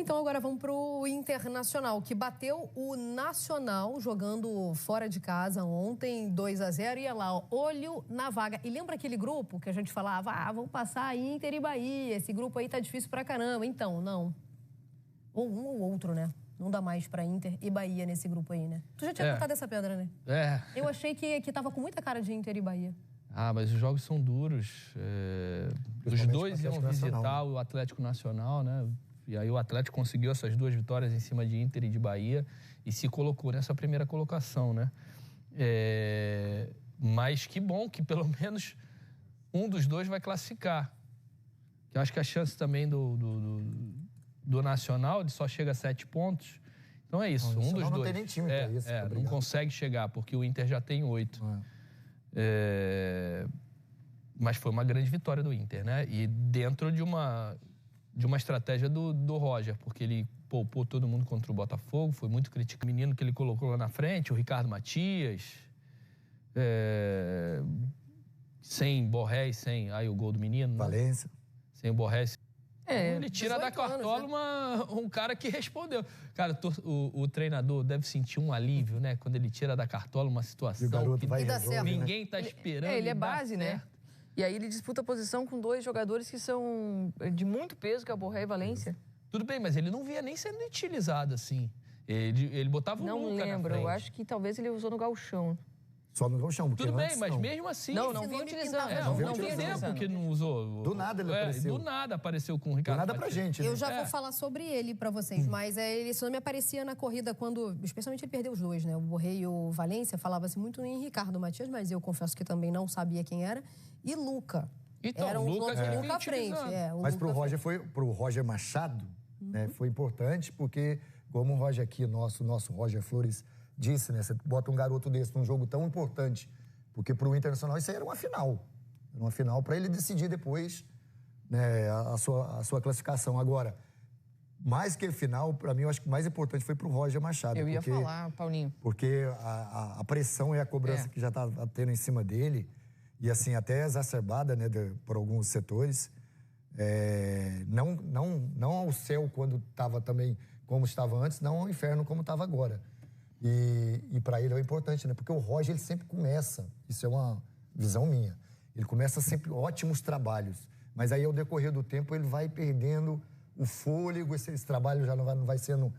Então agora vamos para o Internacional, que bateu o Nacional jogando fora de casa ontem, 2-0, e lá, ó, olho na vaga. E lembra aquele grupo que a gente falava, vamos passar Inter e Bahia, esse grupo aí tá difícil pra caramba. Então, não. Ou um ou outro, né? Não dá mais pra Inter e Bahia nesse grupo aí, né? Tu já tinha cantado essa pedra, né? Eu achei que tava com muita cara de Inter e Bahia. Mas os jogos são duros. Os dois iam visitar o Atlético Nacional, né? E aí o Atlético conseguiu essas 2 vitórias em cima de Inter e de Bahia e se colocou nessa primeira colocação, né? Mas que bom que pelo menos um dos dois vai classificar. Eu acho que a chance também do Nacional, ele só chega a 7 pontos. Então é isso, um dos dois. Não tem nem time pra isso. Não consegue chegar, porque o Inter já tem 8. Mas foi uma grande vitória do Inter, né? E dentro de uma estratégia do Roger, porque ele poupou todo mundo contra o Botafogo, foi muito criticado. O menino que ele colocou lá na frente, o Ricardo Matias, sem Borré, sem o gol do menino. Valência. Né? Sem o Borré. Ele tira da cartola um cara que respondeu. Cara, o treinador deve sentir um alívio, né? Quando ele tira da cartola uma situação que ninguém tá esperando. Ele é base, né? E aí ele disputa a posição com 2 jogadores que são de muito peso, que é o Borré e Valência. Tudo bem, mas ele não via nem sendo utilizado assim. Ele botava o Luca na frente. Não lembro, eu acho que talvez ele usou no gauchão. Só no gauchão, porque tudo bem, mas mesmo assim... Não vinha utilizando. Não vinha tempo que não usou. Do nada ele apareceu. Do nada apareceu com o Ricardo. Do nada pra gente, né? Eu já vou falar sobre ele pra vocês, mas ele só me aparecia na corrida quando... Especialmente ele perdeu os 2, né? O Borré e o Valência. Falava-se muito em Ricardo Matias, mas eu confesso que também não sabia quem era. E Luca. Então, era Luca à frente. Mas pro Roger Machado, né, foi importante, porque como o Roger aqui, nosso Roger Flores, disse, né? Você bota um garoto desse num jogo tão importante, porque pro Internacional isso aí era uma final. Era uma final para ele decidir depois, né, a sua classificação. Agora, mais que a final, para mim, eu acho que o mais importante foi pro Roger Machado. Eu ia falar, Paulinho. Porque a pressão e a cobrança que já tá tendo em cima dele, e assim, até exacerbada, né, por alguns setores, não ao céu quando estava também como estava antes, não ao inferno como estava agora. E para ele é importante, né? Porque o Roger, ele sempre começa, isso é uma visão minha, ele começa sempre ótimos trabalhos, mas aí ao decorrer do tempo ele vai perdendo o fôlego, esse trabalho já não vai sendo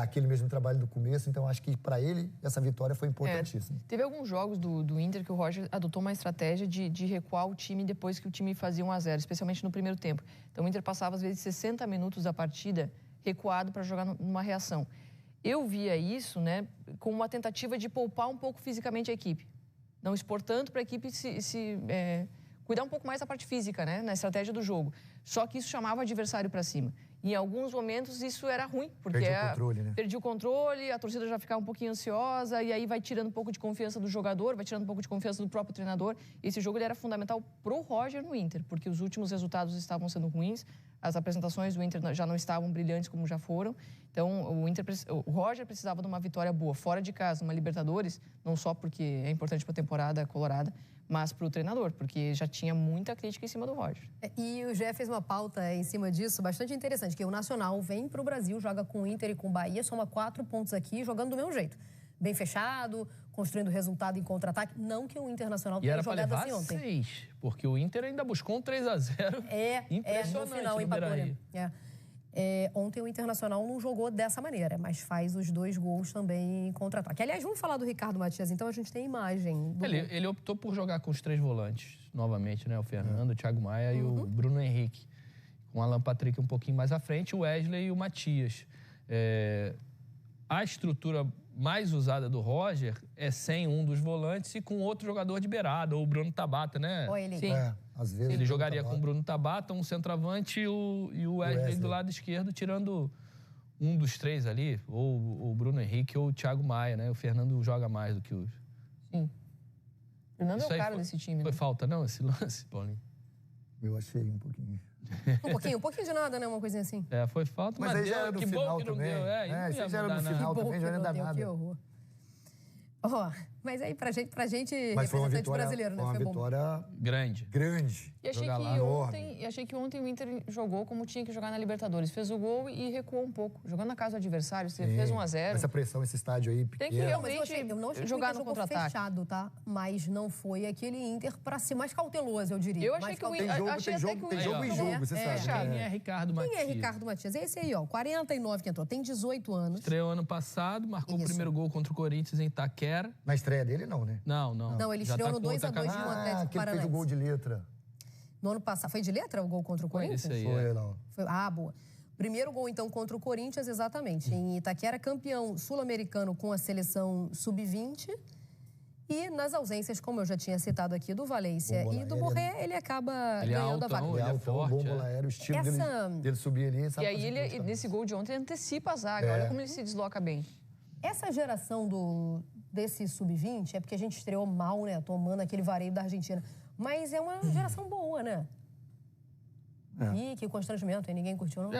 aquele mesmo trabalho do começo, então acho que para ele essa vitória foi importantíssima. Teve alguns jogos do Inter que o Roger adotou uma estratégia de recuar o time depois que o time fazia 1-0, especialmente no primeiro tempo. Então o Inter passava às vezes 60 minutos da partida recuado para jogar numa reação. Eu via isso, né, como uma tentativa de poupar um pouco fisicamente a equipe. Não expor tanto para a equipe cuidar um pouco mais da parte física, né, na estratégia do jogo. Só que isso chamava o adversário para cima. E em alguns momentos isso era ruim, porque perdia o controle, a torcida já ficava um pouquinho ansiosa, e aí vai tirando um pouco de confiança do jogador, vai tirando um pouco de confiança do próprio treinador. Esse jogo ele era fundamental pro Roger no Inter, porque os últimos resultados estavam sendo ruins, as apresentações do Inter já não estavam brilhantes como já foram. Então, o Roger precisava de uma vitória boa, fora de casa, uma Libertadores, não só porque é importante para a temporada colorada, mas para o treinador, porque já tinha muita crítica em cima do Roger. E o Gé fez uma pauta em cima disso bastante interessante, que o Nacional vem para o Brasil, joga com o Inter e com o Bahia, soma 4 pontos aqui, jogando do mesmo jeito. Bem fechado, construindo resultado em contra-ataque. Não que o Internacional tenha jogado assim ontem. 6, porque o Inter ainda buscou um 3-0. Impressionante no final empatou, né? Ontem o Internacional não jogou dessa maneira, mas faz os 2 gols também em contra-ataque. Aliás, vamos falar do Ricardo Matias, então a gente tem imagem. Ele optou por jogar com os 3 volantes, novamente, né? O Fernando, o Thiago Maia e o Bruno Henrique. Com o Alan Patrick um pouquinho mais à frente, o Wesley e o Matias. A estrutura mais usada do Roger é sem um dos volantes e com outro jogador de beirada, ou o Bruno Tabata, né? Sim. Às vezes ele jogaria com o Bruno Tabata, um centroavante e o Wesley do lado esquerdo, tirando um dos 3 ali, ou o Bruno Henrique ou o Thiago Maia, né? O Fernando joga mais do que os... Sim. O Fernando é o cara desse time, Foi né? falta, não, esse lance, Paulinho? Eu achei um pouquinho. Um pouquinho de nada, né? Uma coisinha assim. Foi falta, mas aí já era que no bom final que não também. deu. Isso já era no final também, já não ia dar nada. Ó, Mas aí, pra gente Mas foi uma representante vitória, brasileiro, né? foi uma Foi bom. vitória Grande. E achei que ontem o Inter jogou como tinha que jogar na Libertadores. Fez o gol e recuou um pouco. Jogando na casa do adversário, você fez 1-0. Essa pressão, esse estádio aí pequeno. Tem que realmente Eu não achei jogar que o Inter no jogou contra-ataque. fechado, tá? Mas não foi aquele Inter pra ser mais cauteloso, eu diria. Eu achei Mais que o cauteloso. Inter... Tem jogo, achei tem até jogo, que o tem Inter jogo em jogou- jogo, você sabe. Quem é Ricardo Quem Matias? é Ricardo Matias? Esse aí, ó, 49 que entrou, tem 18 anos. Estreou ano passado, marcou o Isso. primeiro gol contra o Corinthians em Itaquera. Na estreia dele, não, né? Não. Não, ele Já estreou tá no com outra 2-2 camisa. no Atlético Que ele fez o Paranaense. gol de letra. No ano passado. Foi de letra o gol contra o Corinthians? Esse aí. Foi, não. Boa. Primeiro gol, então, contra o Corinthians, exatamente. Em Itaquera, campeão sul-americano com a seleção sub-20. E nas ausências, como eu já tinha citado aqui, do Valência Bom e do bola Borré, ele acaba Ele é ganhando a altão, vaga. Ele é Altão, forte, bom é. bola aérea, o estilo Essa- dele subir ali. E sabe aí fazer ele, gol de nesse gol de ontem, antecipa a zaga. É. Olha como ele se desloca bem. Essa geração desse sub-20 é porque a gente estreou mal, né? Tomando aquele vareio da Argentina. Mas é uma geração boa, né? Ih, que constrangimento, hein? Ninguém curtiu, não?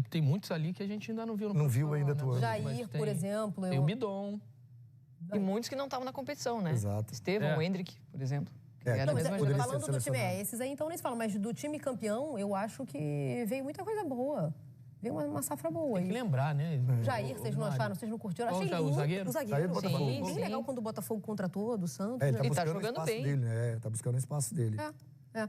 Tem muitos ali que a gente ainda não viu no Não viu profissional, ainda né? atuando. Jair, Mas por exemplo. Tem o Bidon. E muitos que não estavam na competição, né? Exato. Estevão, É. o Hendrick, por exemplo. É, Era a Não, mas mesma poderia geração. ser falando do time, selecionado. esses aí então nem se fala, mas do time campeão, eu acho que veio muita coisa boa. Veio uma safra boa. Tem que aí. lembrar, né? Jair, vocês não acharam? Vocês não curtiram? Qual Achei o lindo. zagueiro? O zagueiro. Zagueiro do Botafogo. Bem Sim. legal quando o Botafogo contratou, do Santos. É, ele né? tá E tá buscando o jogando espaço bem. dele, né? Tá buscando o espaço dele. É.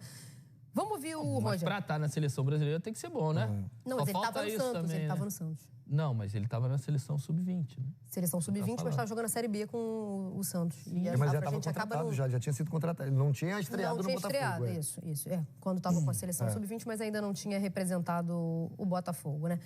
Vamos ouvir o Mas Roger. pra estar na seleção brasileira tem que ser bom, né? Não, Só mas ele falta tava no isso Santos. também, Ele tava né? no Santos. Não, mas ele tava na seleção sub-20, né? Seleção sub-20, mas falando. estava jogando a Série B com o Santos. E Mas já a estava gente acaba contratado, no... já tinha sido contratado. Ele não tinha estreado Não tinha no Botafogo. estreado, isso. É, quando estava com a seleção sub-20, mas ainda não tinha representado o Botafogo, né?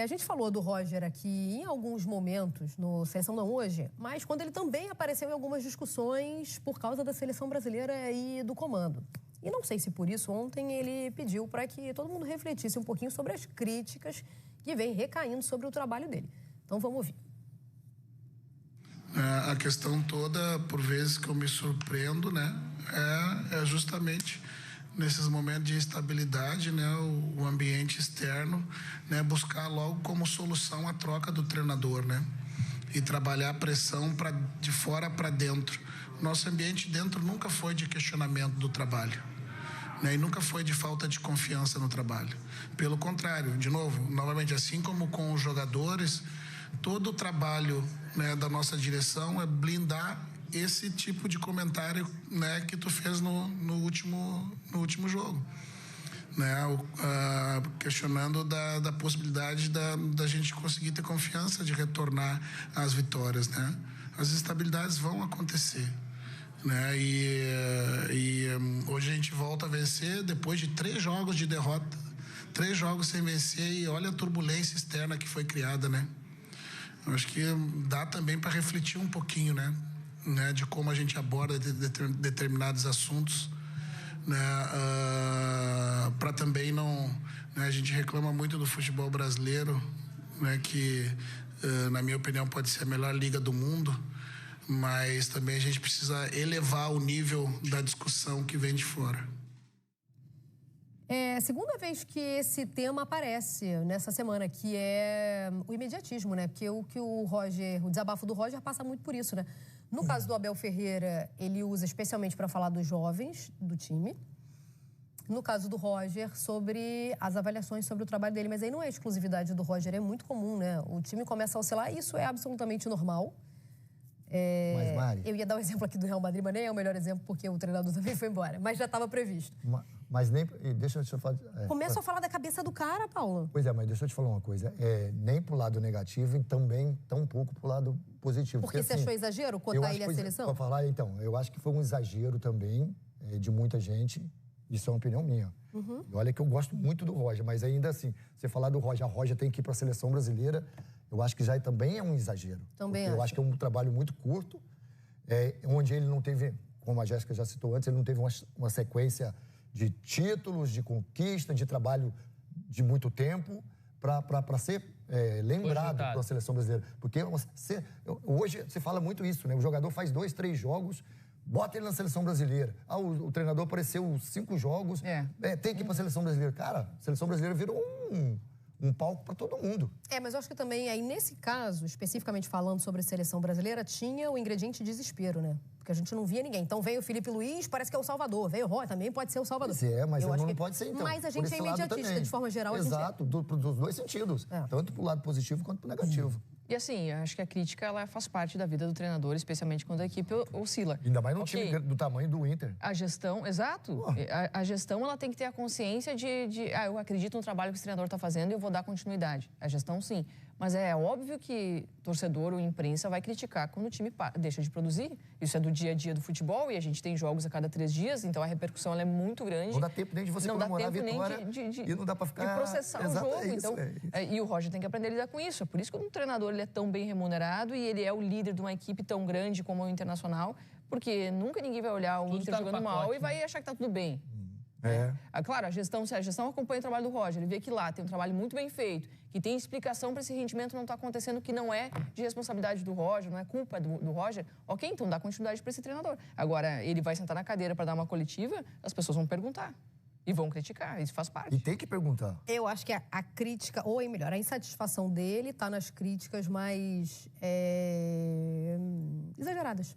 A gente falou do Roger aqui em alguns momentos, no Seleção Não Hoje, mas quando ele também apareceu em algumas discussões por causa da seleção brasileira e do comando. E não sei se por isso ontem ele pediu para que todo mundo refletisse um pouquinho sobre as críticas que vêm recaindo sobre o trabalho dele. Então vamos ouvir. A questão toda, por vezes que eu me surpreendo, né, é justamente nesses momentos de instabilidade, né, o ambiente externo, né, buscar logo como solução a troca do treinador, né, e trabalhar a pressão de fora para dentro. Nosso ambiente dentro nunca foi de questionamento do trabalho, né, e nunca foi de falta de confiança no trabalho. Pelo contrário, de novo, novamente, assim como com os jogadores, todo o trabalho, né, da nossa direção é blindar esse tipo de comentário, né, que tu fez no último jogo, né, questionando da possibilidade da gente conseguir ter confiança de retornar às vitórias, né? As instabilidades vão acontecer, né? E hoje a gente volta a vencer depois de 3 jogos de derrota, 3 jogos sem vencer, e olha a turbulência externa que foi criada, né? Eu acho que dá também para refletir um pouquinho, né, de como a gente aborda determinados assuntos, né, para também não, né, a gente reclama muito do futebol brasileiro, né, que na minha opinião pode ser a melhor liga do mundo, mas também a gente precisa elevar o nível da discussão que vem de fora. É a segunda vez que esse tema aparece nessa semana, que é o imediatismo, né? Porque o desabafo do Roger passa muito por isso, né? No caso do Abel Ferreira, ele usa especialmente para falar dos jovens do time. No caso do Roger, sobre as avaliações sobre o trabalho dele. Mas aí não é exclusividade do Roger, é muito comum, né? O time começa a oscilar, e isso é absolutamente normal. Mas, Mari... Eu ia dar o exemplo aqui do Real Madrid, mas nem é o melhor exemplo, porque o treinador também foi embora. Mas já estava previsto. Mas nem... Deixa eu falar... Começa a falar da cabeça do cara, Paulo. Pois é, mas deixa eu te falar uma coisa. Nem pro lado negativo e também tão pouco pro lado positivo. Porque você assim, achou exagero cotar ele à seleção? Para falar, então, eu acho que foi um exagero também de muita gente. Isso é uma opinião minha. E olha que eu gosto muito do Roger, mas ainda assim, você falar do Roger, a Roger tem que ir para a seleção brasileira, eu acho que já também é um exagero. Também eu acho. acho que é um trabalho muito curto, onde ele não teve, como a Jéssica já citou antes, ele não teve uma sequência de títulos, de conquista, de trabalho de muito tempo para ser lembrado pela seleção brasileira. Porque hoje se fala muito isso, né? O jogador faz 2, 3 jogos, bota ele na seleção brasileira. O treinador apareceu 5 jogos, tem que ir para a seleção brasileira. Cara, a seleção brasileira virou um palco para todo mundo. Mas eu acho que também, aí nesse caso, especificamente falando sobre a seleção brasileira, tinha o ingrediente desespero, né? Porque a gente não via ninguém. Então veio o Felipe Luiz, parece que é o Salvador. Veio o Roy, também pode ser o Salvador. Pois é, mas não pode ser então. Mas a gente é imediatista, de forma geral. Exato, dos dois sentidos. Tanto pro lado positivo quanto pro negativo. E assim, acho que a crítica ela faz parte da vida do treinador, especialmente quando a equipe oscila. Ainda mais num time do tamanho do Inter. A gestão, exato. A gestão ela tem que ter a consciência de eu acredito no trabalho que esse treinador está fazendo e eu vou dar continuidade. A gestão, sim. Mas é óbvio que torcedor ou imprensa vai criticar quando o time deixa de produzir. Isso é do dia a dia do futebol e a gente tem jogos a cada 3 dias, então a repercussão ela é muito grande. Não dá tempo nem de você comemorar a vitória e não dá para ficar... de processar o jogo. E o Roger tem que aprender a lidar com isso. É por isso que um treinador ele é tão bem remunerado e ele é o líder de uma equipe tão grande como o Internacional, porque nunca ninguém vai olhar o Inter jogando mal e vai achar que tá tudo bem. Claro, se a gestão acompanha o trabalho do Roger, ele vê que lá tem um trabalho muito bem feito, que tem explicação para esse rendimento não estar acontecendo, que não é de responsabilidade do Roger, não é culpa do Roger, ok, então dá continuidade para esse treinador. Agora, ele vai sentar na cadeira para dar uma coletiva, as pessoas vão perguntar e vão criticar, isso faz parte. E tem que perguntar. Eu acho que a crítica, ou melhor, a insatisfação dele está nas críticas mais exageradas.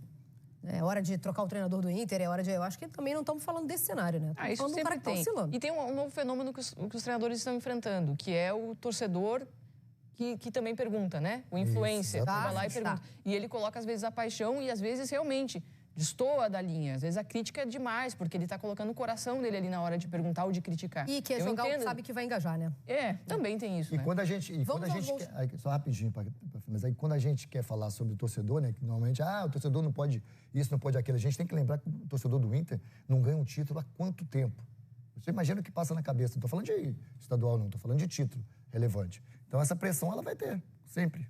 É hora de trocar o treinador do Inter, é hora de... Eu acho que também não estamos falando desse cenário, né? Estamos isso falando sempre do cara que tem. tá oscilando. E tem um novo fenômeno que os treinadores estão enfrentando, que é o torcedor que também pergunta, né? O influencer, que vai lá e pergunta. E ele coloca, às vezes, a paixão e, às vezes, realmente destoa da linha. Às vezes, a crítica é demais, porque ele está colocando o coração dele ali na hora de perguntar ou de criticar. E que é jogar o que sabe que vai engajar, né? Também tem isso, né? Quando a gente quer, só rapidinho, mas aí quando a gente quer falar sobre o torcedor, né? Que normalmente, o torcedor não pode isso, não pode aquilo. A gente tem que lembrar que o torcedor do Inter não ganha um título há quanto tempo? Você imagina o que passa na cabeça. Não estou falando de estadual, não. Estou falando de título relevante. Então, essa pressão, ela vai ter, sempre.